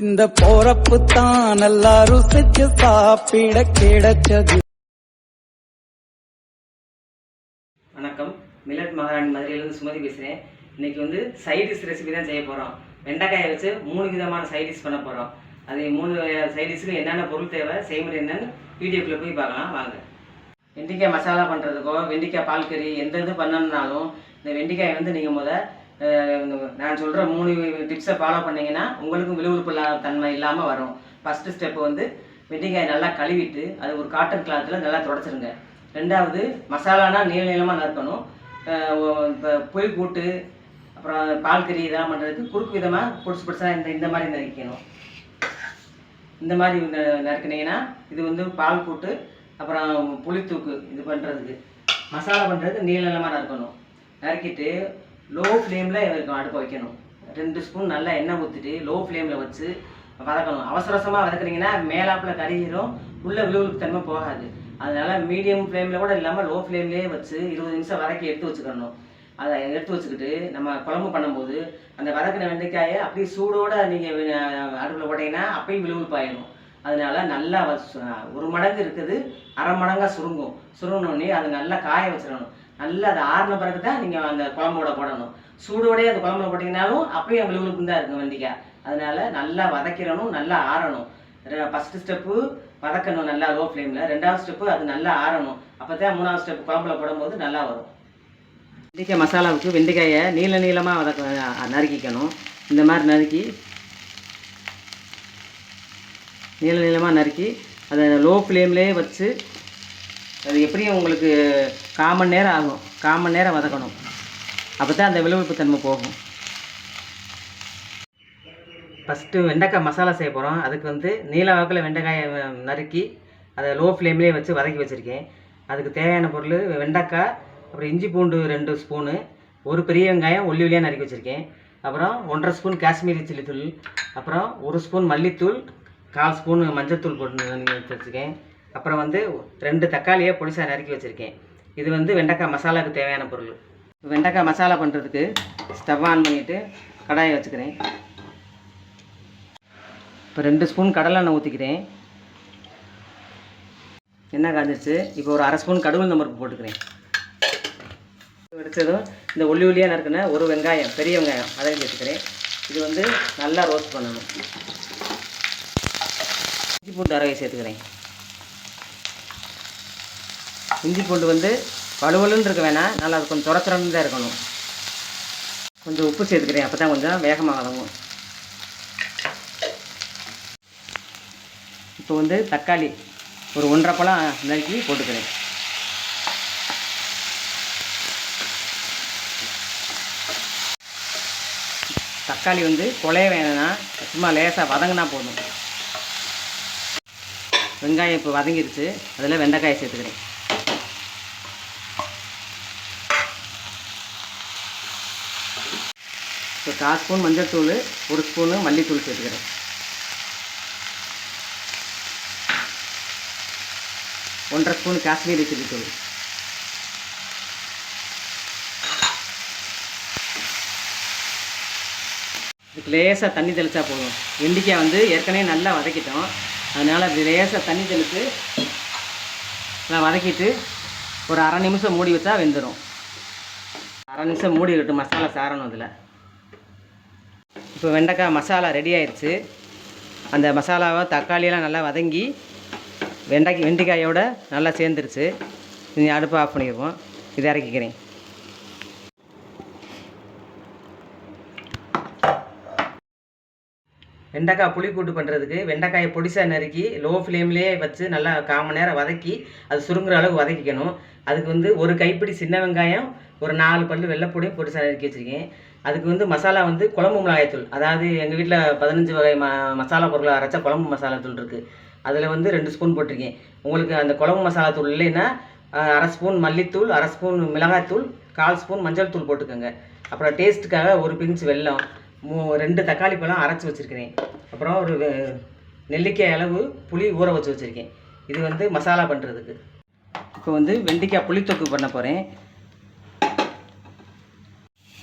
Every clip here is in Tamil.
இந்த போறப்பு தான் நல்லா ருசிச்சு சாப்பிட கிடைச்சது. வணக்கம், மில்லட் மகாராணி மதுரையிலிருந்து சுமதி பேசுகிறேன். இன்றைக்கி வந்து சைடிஷ் ரெசிபி தான் செய்ய போகிறோம். வெண்டைக்காயை வச்சு 3 விதமான சைடிஷ் பண்ண போகிறோம். அது 3 சைடிஷுக்கு என்னென்ன பொருள் தேவை, செய்முறை என்னன்னு வீடியோக்குள்ளே போய் பார்க்கலாம் வாங்க. வெண்டைக்காய் மசாலா பண்ணுறதுக்கோ வெண்டைக்காய் பால் கறி எந்த இது பண்ணணுன்னாலும் இந்த வெண்டைக்காயை வந்து நீங்கள் நான் சொல்கிற 3 டிப்ஸை ஃபாலோ பண்ணிங்கன்னா உங்களுக்கும் விறுவிறுப்பு தன்மை இல்லாமல் வரும். ஃபஸ்ட்டு ஸ்டெப்பு வந்து வெண்டைக்காயை நல்லா கழுவிட்டு அது ஒரு காட்டன் கிளாத்தில் நல்லா துடைச்சிருங்க. ரெண்டாவது, மசாலானா நீளமாக நறுக்கணும். இப்போ புளி கூட்டு அப்புறம் பால் கறி இதெல்லாம் பண்ணுறதுக்கு குறுக்கு விதமாக பொடிசாக இந்த மாதிரி நறுக்கணும். இந்த மாதிரி நறுக்கினீங்கன்னா இது வந்து பால் கூட்டு அப்புறம் புளித்தூக்கு இது பண்ணுறதுக்கு. மசாலா பண்ணுறதுக்கு நீளமாக நறுக்கணும். நறுக்கிட்டு லோ ஃப்ளேமில் இருக்கும் அடுப்பை வைக்கணும். 2 ஸ்பூன் நல்லா எண்ணெய் ஊற்றிட்டு லோ ஃப்ளேமில் வச்சு வதக்கணும். அவசரமாக வதக்குனீங்கன்னா மேலாப்பில் கறிகிறோம், உள்ள விழுவுக்கு தன்மை போகாது. அதனால் மீடியம் ஃப்ளேமில் கூட இல்லாமல் லோ ஃப்ளேம்லேயே வச்சு 20 நிமிஷம் வதக்கி எடுத்து வச்சுக்கணும். அதை எடுத்து வச்சுக்கிட்டு நம்ம குழம்பு பண்ணும்போது அந்த வதக்கின வெண்டைக்காயை அப்படியே சூடோடு நீங்கள் அடுப்பில் போட்டிங்கன்னா அப்பயும் விழுவுப்பாயிடும். அதனால் நல்லா 1 மடங்கு இருக்குது, அரை மடங்காக சுருங்கணுன்னே அதை நல்லா காய வச்சிடணும். நல்லா அது ஆறின பிறகு தான் நீங்கள் அந்த குழம்போட போடணும். சூடோடே அந்த குழம்புல போட்டிங்கனாலும் அப்பயும் விழுவுக்கு தான் இருக்கும் வெண்டைக்காய். அதனால் நல்லா வதக்கிடணும், நல்லா ஆறணும். ஃபஸ்ட்டு ஸ்டெப்பு வதக்கணும் நல்லா லோ ஃப்ளேமில். 2வது ஸ்டெப்பு அது நல்லா ஆறணும். அப்போ தான் 3வது ஸ்டெப்பு குழம்புல போடும்போது நல்லா வரும். வெண்டைக்காய் மசாலாவுக்கு வெண்டைக்காயை நீளமாக நறுக்கிக்கணும். இந்த மாதிரி நறுக்கி நீளமாக நறுக்கி அதை லோ ஃப்ளேம்லேயே வச்சு அது எப்படியும் உங்களுக்கு 1/4 மணி நேரம் ஆகும். 1/4 மணி நேரம் வதக்கணும். அப்போ தான் அந்த விழுவிப்பு தன்மை போகும். ஃபஸ்ட்டு வெண்டைக்காய் மசாலா செய்ய போகிறோம். அதுக்கு வந்து நீல வாக்கில் வெண்டைக்காயை நறுக்கி அதை லோ ஃப்ளேம்லேயே வச்சு வதக்கி வச்சுருக்கேன். அதுக்கு தேவையான பொருள் வெண்டைக்காய், அப்புறம் இஞ்சி பூண்டு 2 ஸ்பூனு, ஒரு பெரிய வெங்காயம் ஒல்லியாக நறுக்கி வச்சுருக்கேன், அப்புறம் 1.5 ஸ்பூன் காஷ்மீரி சில்லி தூள், அப்புறம் 1 ஸ்பூன் மல்லித்தூள், 1/4 ஸ்பூன் மஞ்சள் தூள் போட்டு வச்சுருக்கேன், அப்புறம் வந்து 2 தக்காளியை பொடிசாக நறுக்கி வச்சுருக்கேன். இது வந்து வெண்டைக்காய் மசாலாவுக்கு தேவையான பொருள். வெண்டைக்காய் மசாலா பண்ணுறதுக்கு ஸ்டவ் ஆன் பண்ணிவிட்டு கடாயை வச்சுக்கிறேன். இப்போ 2 ஸ்பூன் கடலை எண்ணெய் ஊற்றிக்கிறேன். எண்ணெய் காஞ்சிருச்சு. இப்போ ஒரு 1/2 ஸ்பூன் கடுகு பருப்பு போட்டுக்கிறேன். வெடிச்சதும் இந்த ஒல்லியாக நறுக்கின ஒரு வெங்காயம், பெரிய வெங்காயம், அதையும் சேர்த்துக்கிறேன். இது வந்து நல்லா ரோஸ்ட் பண்ணணும். இஞ்சி பூண்டு அரைவை சேர்த்துக்கிறேன். இஞ்சி பூண்டு வந்து வலுவலுன்னு இருக்க வேணாம், நல்லா அது கொஞ்சம் துரத்துறன்னு தான் இருக்கணும். கொஞ்சம் உப்பு சேர்த்துக்கிறேன், அப்போ தான் கொஞ்சம் வேகமாக வதங்கும். இப்போ வந்து தக்காளி ஒரு 1.5 பழம் நறுக்கி போட்டுக்கிறேன். தக்காளி வந்து குழைய வேணும்னா சும்மா லேசாக வதங்கினா போதும். வெங்காயம் இப்போ வதங்கிடுச்சு. அதில் வெண்டைக்காயை சேர்த்துக்கிறேன். இப்போ 1/4 ஸ்பூன் மஞ்சள் தூள், 1 ஸ்பூனு மல்லித்தூள் சேர்த்துக்கிறேன். 1.5 ஸ்பூன் காஷ்மீரி சில்லி தூள். இதுக்கு லேசாக தண்ணி தெளித்தா போதும். வெண்டைக்காய் வந்து ஏற்கனவே நல்லா வதக்கிட்டோம். அதனால் அப்படி லேசாக தண்ணி தெளித்து நான் வதக்கிட்டு ஒரு 1/2 நிமிஷம் மூடி வச்சா வெந்துடும். 1/2 நிமிஷம் மூடி இருக்கட்டும், மசாலா சாரணும் இதில். இப்போ வெண்டைக்காய் மசாலா ரெடி ஆயிடுச்சு. அந்த மசாலாவை தக்காளியெல்லாம் நல்லா வதங்கி வெண்டைக்காயோட நல்லா சேர்ந்துருச்சு. நீங்கள் அடுப்பை ஆஃப் பண்ணிடுவோம். இதை இறக்கிக்கிறேன். வெண்டைக்காய் புளி கூட்டு பண்ணுறதுக்கு வெண்டைக்காயை பொடிசாக நறுக்கி லோ ஃப்ளேம்லேயே வச்சு நல்லா 1/4 மணி நேரம் வதக்கி அது சுருங்குற அளவுக்கு வதக்கிக்கணும். அதுக்கு வந்து ஒரு கைப்பிடி சின்ன வெங்காயம், ஒரு 4 பல்லு வெள்ளைப்பொடியும் பொடிசாக நறுக்கி வச்சுருக்கேன். அதுக்கு வந்து மசாலா வந்து குழம்பு மிளகாய்த்தூள், அதாவது எங்கள் வீட்டில் 15 வகை மசாலா பொருளை அரைச்சா குழம்பு மசாலா தூள் இருக்குது. அதில் வந்து 2 ஸ்பூன் போட்டிருக்கேன். உங்களுக்கு அந்த குழம்பு மசாலா தூள் இல்லைன்னா 1/2 ஸ்பூன் மல்லித்தூள், 1/2 ஸ்பூன் மிளகாய்த்தூள், 1/4 ஸ்பூன் மஞ்சள் தூள் போட்டுக்கோங்க. அப்புறம் டேஸ்ட்டுக்காக ஒரு பிஞ்ச் வெல்லம், 2 தக்காளி பழம் அரைச்சி வச்சுருக்கிறேன். அப்புறம் ஒரு நெல்லிக்காய் அளவு புளி ஊற வச்சு வச்சுருக்கேன். இது வந்து மசாலா பண்ணுறதுக்கு. இப்போ வந்து வெண்டைக்காய் புளித்தொக்கு பண்ண போகிறேன்.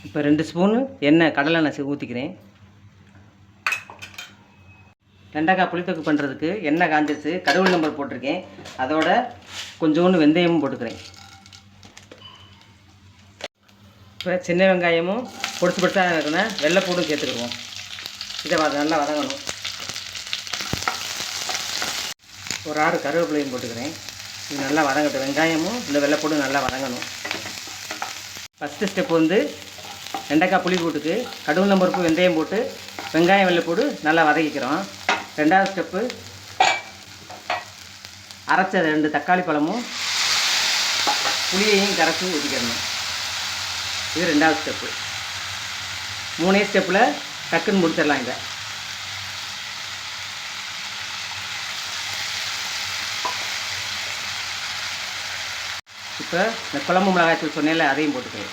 இப்போ 2 ஸ்பூன் எண்ணெய் கடலை எண்ணெய் ஊற்றிக்கிறேன். வெண்டைக்காய் புளித்தொக்கு பண்ணுறதுக்கு எண்ணெய் காஞ்சிருச்சு, கடவுள் நம்பர் போட்டிருக்கேன். அதோட கொஞ்சோண்டு வெந்தயமும் போட்டுக்கிறேன். இப்போ சின்ன வெங்காயமும் பொடிச்சு பொடிச்சாக இருக்குன்னா வெள்ளைப்பூடும் சேர்த்துக்கிடுவோம். இதை நல்லா வதங்கணும். ஒரு 6 கருவேப்பிலையும் போட்டுக்கிறேன். இது நல்லா வதங்கட்டும். வெங்காயமும் இந்த வெள்ளைப்பூடும் நல்லா வதங்கணும். ஃபஸ்ட்டு ஸ்டெப் வந்து வெண்டைக்காய் புளி போட்டுக்கு கடவுள் நம்பருப்பு வெந்தயம் போட்டு வெங்காயம் வெள்ளைப்பூடு நல்லா வதக்கிக்கிறோம். 2வது ஸ்டெப்பு அரைச்ச 2 தக்காளி பழமும் புளியையும் கரைச்சி ஊற்றிக்கிறணும். இது 2வது ஸ்டெப்பு. 3 ஸ்டெப்பில் டக்குன்னு முடிச்சிடலாம். இதை இப்போ இந்த குழம்பு மிளகாய்த்தூள் சொன்னேன்ல, அதையும் போட்டுக்கிறேன்.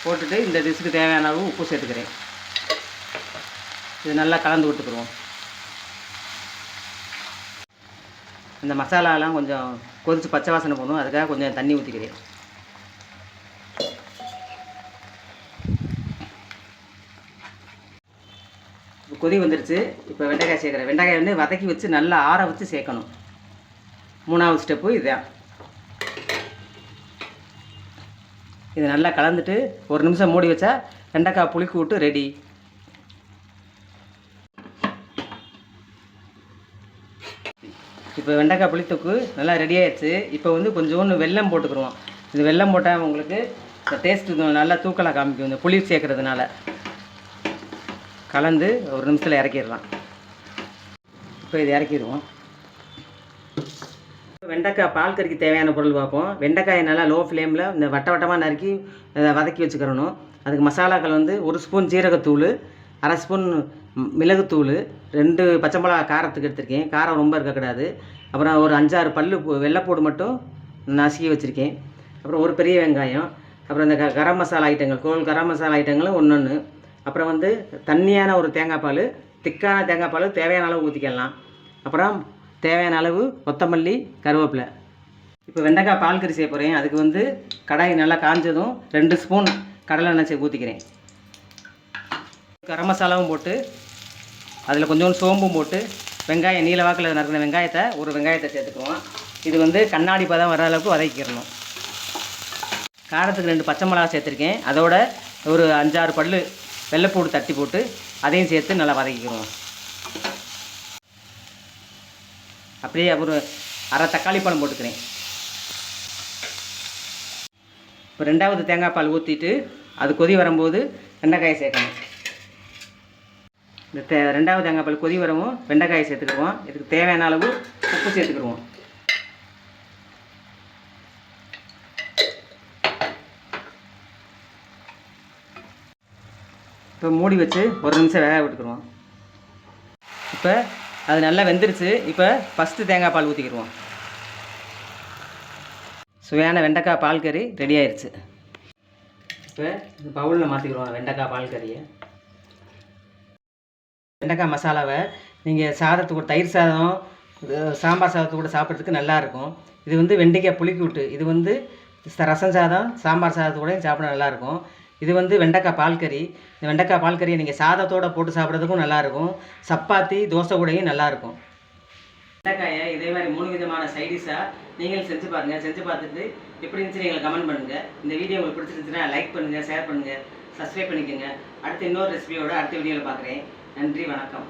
போட்டுட்டு இந்த டிஷ்ஷுக்கு தேவையான அளவு உப்பு சேர்த்துக்கிறேன். இது நல்லா கலந்து விட்டுக்குருவோம். இந்த மசாலாலாம் கொஞ்சம் கொதித்து பச்சை வாசனை போகணும், அதுக்காக கொஞ்சம் தண்ணி ஊற்றிக்கிறேன். இப்போ கொதி வந்துடுச்சு. இப்போ வெண்டைக்காய் சேர்க்குறேன். வெண்டைக்காய் வந்து வதக்கி வச்சு நல்லா ஆற வச்சு சேர்க்கணும். 3வது ஸ்டெப்பு இதுதான். இது நல்லா கலந்துட்டு 1 நிமிஷம் மூடி வச்சா வெண்டைக்காய் புளிக்கூட்டு ரெடி. இப்போ வெண்டைக்காய் புளித்தொக்கு நல்லா ரெடி ஆகிடுச்சு. இப்போ வந்து கொஞ்சோண்டு வெல்லம் போட்டுக்கிடுவோம். இது வெல்லம் போட்டால் உங்களுக்கு டேஸ்ட்டு நல்லா தூக்கலாக காமிக்கும். இந்த புளி சேர்க்குறதுனால கலந்து 1 நிமிஷத்தில் இறக்கிடலாம். இப்போ இது இறக்கிடுவோம். வெண்டைக்காய் பால் கறிக்கு தேவையான பொருள் பார்ப்போம். வெண்டைக்காயை நல்லா லோ ஃப்ளேமில் இந்த வட்டமாக நறுக்கி வதக்கி வச்சுக்கிறணும். அதுக்கு மசாலாக்கள் வந்து 1 ஸ்பூன் ஜீரகத்தூள், 1/2 ஸ்பூன் மிளகுத்தூள், 2 பச்சை மிளகா காரத்துக்கு எடுத்திருக்கேன். காரம் ரொம்ப இருக்கக்கூடாது. அப்புறம் ஒரு 5-6 பல்லு வெள்ளைப்பூடு மட்டும் நசுக்கி வச்சுருக்கேன். அப்புறம் ஒரு பெரிய வெங்காயம், அப்புறம் இந்த கரம் மசாலா ஐட்டங்கள், கரம் மசாலா ஐட்டங்களும் 1. அப்புறம் வந்து தண்ணியான ஒரு தேங்காய் பால், திக்கான தேங்காய் பால் தேவையான அளவு ஊற்றிக்கலாம். அப்புறம் தேவையான அளவு கொத்தமல்லி, கருவேப்பிலை. இப்போ வெண்டைக்காய் பால் கறி செய்ய போகிறேன். அதுக்கு வந்து கடாய் நல்லா காஞ்சதும் 2 ஸ்பூன் கடலை எண்ணெய் ஊற்றிக்கிறேன். கரம் மசாலாவும் போட்டு அதில் கொஞ்சோண்டு சோம்பும் போட்டு வெங்காயம் நீல வாக்கில் நறுக்கின வெங்காயத்தை ஒரு வெங்காயத்தை சேர்த்துக்குவோம். இது வந்து கண்ணாடி பதம் வர அளவுக்கு வதக்கிடணும். காரத்துக்கு 2 பச்சை மிளகா சேர்த்துருக்கேன். அதோட ஒரு 5-6 பல்லு வெள்ளைப்பூடு தட்டி போட்டு அதையும் சேர்த்து நல்லா வதக்கிக்கிறோம். அப்படியே ஒரு 1/2 தக்காளி பழம் போட்டுக்கிறேன். இப்போ 2வது தேங்காய் பால் ஊற்றிட்டு அது கொதி வரும்போது வெண்டைக்காயை சேர்க்கணும். இந்த 2வது தேங்காய் பால் கொதி வரவும் வெண்டைக்காயை சேர்த்துக்கிடுவோம். இதுக்கு தேவையான அளவு உப்பு சேர்த்துக்கிடுவோம். இப்போ மூடி வச்சு 1 நிமிஷம் வேக விட்டுக்குருவோம். இப்போ அது நல்லா வெந்துருச்சு. இப்போ ஃபஸ்ட்டு தேங்காய் பால் ஊற்றிக்கிடுவோம். சுவையான வெண்டைக்காய் பால் கறி ரெடி ஆயிடுச்சு. இப்போ இந்த பவுலில் மாற்றிக்கிடுவோம் வெண்டைக்காய் பால் கறியை. வெண்டைக்காய் மசாலாவை நீங்கள் சாதத்துக்கு தயிர் சாதம், சாம்பார் சாதத்து கூட சாப்பிட்றதுக்கு நல்லாயிருக்கும். இது வந்து வெண்டைக்காய் புளிக்கூட்டு. இது வந்து ரசம் சாதம், சாம்பார் சாதத்து கூட சாப்பிட நல்லாயிருக்கும். இது வந்து வெண்டைக்காய் பால் கறி. இந்த வெண்டைக்காய் பால் கறியை நீங்கள் சாதத்தோடு போட்டு சாப்பிட்றதுக்கும் நல்லாயிருக்கும். சப்பாத்தி, தோசை கூடையும் நல்லாயிருக்கும். வெண்டைக்காயை இதே மாதிரி 3 விதமான சைடிஷாக நீங்களும் செஞ்சு பாருங்கள். செஞ்சு பார்த்துட்டு எப்படி இருந்துச்சு நீங்கள் கமெண்ட் பண்ணுங்கள். இந்த வீடியோ உங்களுக்கு பிடிச்சிருந்துச்சுன்னா லைக் பண்ணுங்கள், ஷேர் பண்ணுங்கள், சப்ஸ்கிரைப் பண்ணிக்கோங்க. அடுத்து இன்னொரு ரெசிபியோட அடுத்த வீடியோவில் பார்க்குறேன். நன்றி, வணக்கம்.